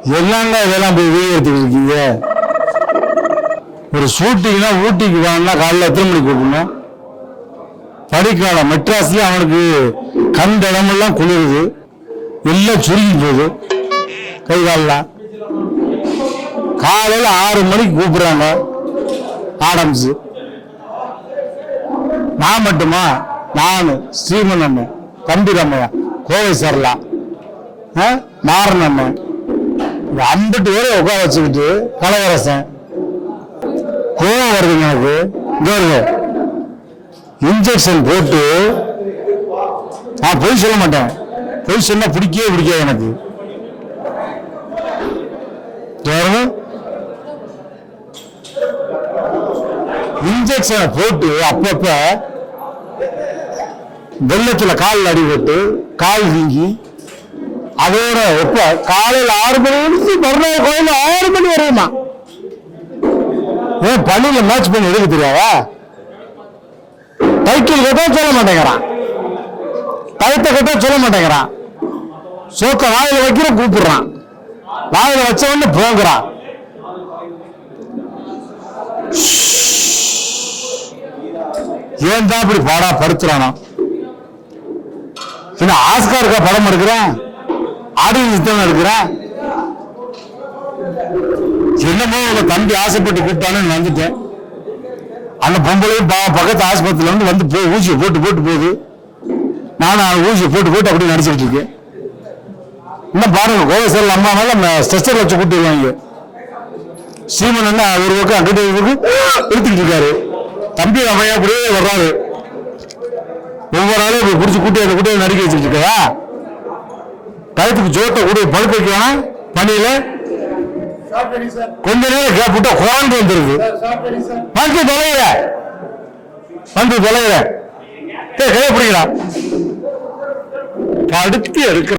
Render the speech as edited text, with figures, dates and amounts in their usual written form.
என்னங்க இதெல்லாம் போய் வீடியோ எடுத்துக்கிட்டு இருக்கீங்க? ஒரு ஷூட்டிங்னா ஊட்டிக்கு வாங்கினா காலையில் எத்தனை மணிக்கு கூப்பிடணும்? படிக்கால மெட்ராஸ்ல அவனுக்கு கண்ட இடமெல்லாம் குளிருது, எல்லாம் சுருங்கி போகுது கை காலெல்லாம். காலையில் 6 மணிக்கு கூப்பிடுறாங்க ஆடம்ஸ். நான் மட்டுமா? நான் ஸ்ரீமன் அண்ணன், தம்பி ரம்மையா, கோவை சரலா, மாறன் அண்ணன், 50 பேரை உட்கார வச்சுக்கிட்டு கலவரசன். கோவம் வருதுங்க எனக்கு. இன்ஜெக்ஷன் போட்டு நான் பொய் சொல்ல மாட்டேன். பொய் சொன்னா பிடிக்கவே பிடிக்காது எனக்கு. இன்ஜெக்ஷனை போட்டு அப்பப்ப வெள்ளத்துல காலில் அடிபட்டு கால் வீங்கி அதோட எப்ப காலையில் 6 மணி மறுநாள் கோயில் 6 மணி வரையுமா? ஏன் பள்ளியில மேட்ச் பண்ணி எடுக்க தெரியாதா? டைட்டில் கேட்டா சொல்ல மாட்டேங்கிறான், டயத்தை கேட்டா சொல்ல மாட்டேங்கிறான். சோக்க வாயில வைக்கிற கூப்பிடுறான், வாயில வச்ச உடனே போகிறான். ஏன் தான் அப்படி பாடா படுத்துறானா? ஆஸ்காருக்கா படம் எடுக்கிறேன், ஆடியன்ஸ் தான் எடுக்கிறேன். என்னமோ உங்க தம்பி ஆசைப்பட்டு கூப்பிட்டானு வந்துட்டேன். அந்த பொம்பளையும் பக்கத்து ஆஸ்பத்திரியில வந்து ஊசியை போட்டு போகுது. நானும் ஊசியை போட்டு அப்படியே நடிச்சுட்டு இருக்கேன். இன்னும் பாருங்க, கோவசல் அம்மா மேல ஸ்ட்ரெச்சர் வச்சு கூட்டிடுவாங்க. சீமன் என்ன ஒரு பக்கம் அங்கிட்ட எடுத்துக்கிட்டு இருக்காரு. தம்பி அம்மையா அப்படியே வர்றாரு. ஒவ்வொரு ஆளும் இப்படி பிடிச்சி கூட்டி நடிக்க வச்சுட்டு இருக்கா. கழுத்துக்கு ஜோத்தை கூட பழுக்க வைக்கலாம் பணியில. கொஞ்ச நேரம் கேப் விட்டா குழந்தை வந்துருது. வந்து தொலைகிற கையை பிடிக்கிறான், அடுத்து எடுக்கிற